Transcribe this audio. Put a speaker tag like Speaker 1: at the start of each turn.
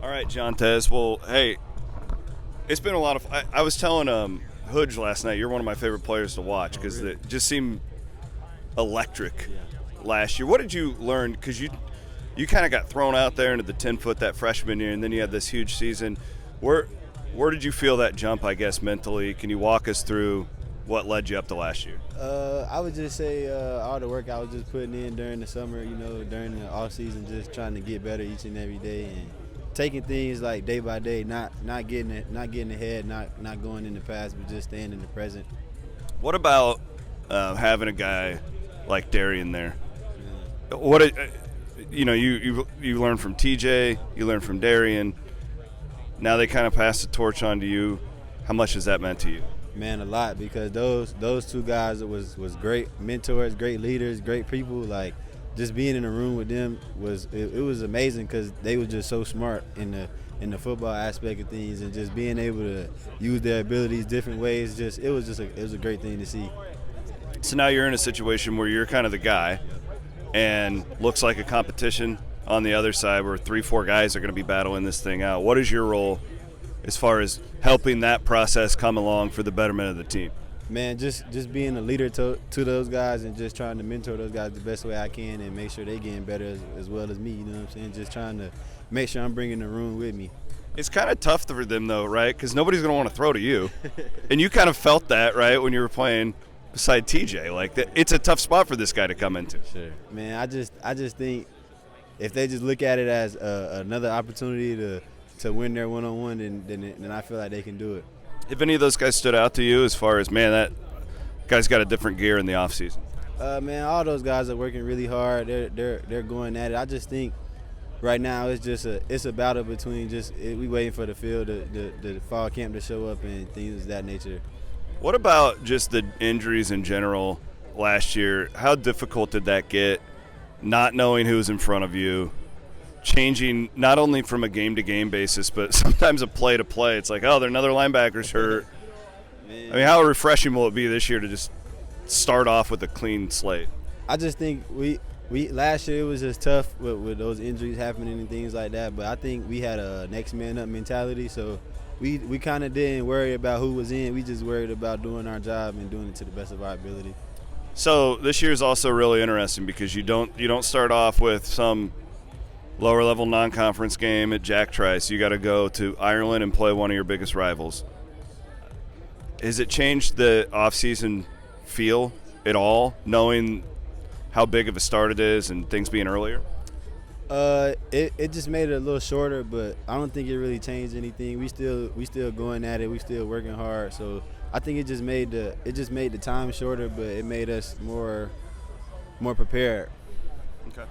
Speaker 1: All right, Jontez. Well, hey, it's been a lot of. I was telling Hudge last night. You're one of my favorite players to watch because
Speaker 2: really?
Speaker 1: it just seemed electric
Speaker 2: Yeah.
Speaker 1: last year. What did you learn? Because you kind of got thrown out there into the 10-foot that freshman year, and then you had this huge season. Where did you feel that jump? I guess mentally. Can you walk us through what led you up to last year?
Speaker 2: I would just say all the work I was just putting in during the summer, during the off season, just trying to get better each and every day and taking things like day by day, not getting ahead, not going in the past, but just staying in the present.
Speaker 1: What about having a guy like Darian there? What you learn from TJ, you learn from Darian. Now they kind of pass the torch on to you. How much has that meant to you?
Speaker 2: Man, a lot, because those two guys was great mentors, great leaders, great people. Like, just being in a room with them was amazing because they were just so smart in the football aspect of things, and just being able to use their abilities different ways. It was a great thing to see.
Speaker 1: So now you're in a situation where you're kind of the guy, and looks like a competition on the other side where 3-4 guys are going to be battling this thing out. What is your role as far as helping that process come along for the betterment of the team?
Speaker 2: Man, just being a leader to those guys and just trying to mentor those guys the best way I can and make sure they getting better as well as me, you know what I'm saying? Just trying to make sure I'm bringing the room with me.
Speaker 1: It's kind of tough for them, though, right? Because nobody's going to want to throw to you. And you kind of felt that, right, when you were playing beside TJ. Like, it's a tough spot for this guy to come into.
Speaker 2: Sure. Man, I just think if they just look at it as another opportunity to win their one-on-one, then I feel like they can do it.
Speaker 1: If any of those guys stood out to you as far as, man, that guy's got a different gear in the offseason?
Speaker 2: Man, all those guys are working really hard. They're going at it. I just think right now it's a battle between we waiting for the field, the fall camp to show up and things of that nature.
Speaker 1: What about just the injuries in general last year? How difficult did that get, not knowing who's in front of you, changing not only from a game-to-game basis, but sometimes a play-to-play? It's like, oh, another linebacker's hurt.
Speaker 2: Man.
Speaker 1: I mean, how refreshing will it be this year to just start off with a clean slate?
Speaker 2: I just think we last year it was just tough with those injuries happening and things like that, but I think we had a next man up mentality, so we kind of didn't worry about who was in. We just worried about doing our job and doing it to the best of our ability.
Speaker 1: So this year is also really interesting because you don't start off with some lower level non-conference game at Jack Trice. You got to go to Ireland and play one of your biggest rivals. Has it changed the off-season feel at all, knowing how big of a start it is and things being earlier?
Speaker 2: It just made it a little shorter, but I don't think it really changed anything. We still going at it. We still working hard. So I think it just made the time shorter, but it made us more prepared.
Speaker 1: Okay.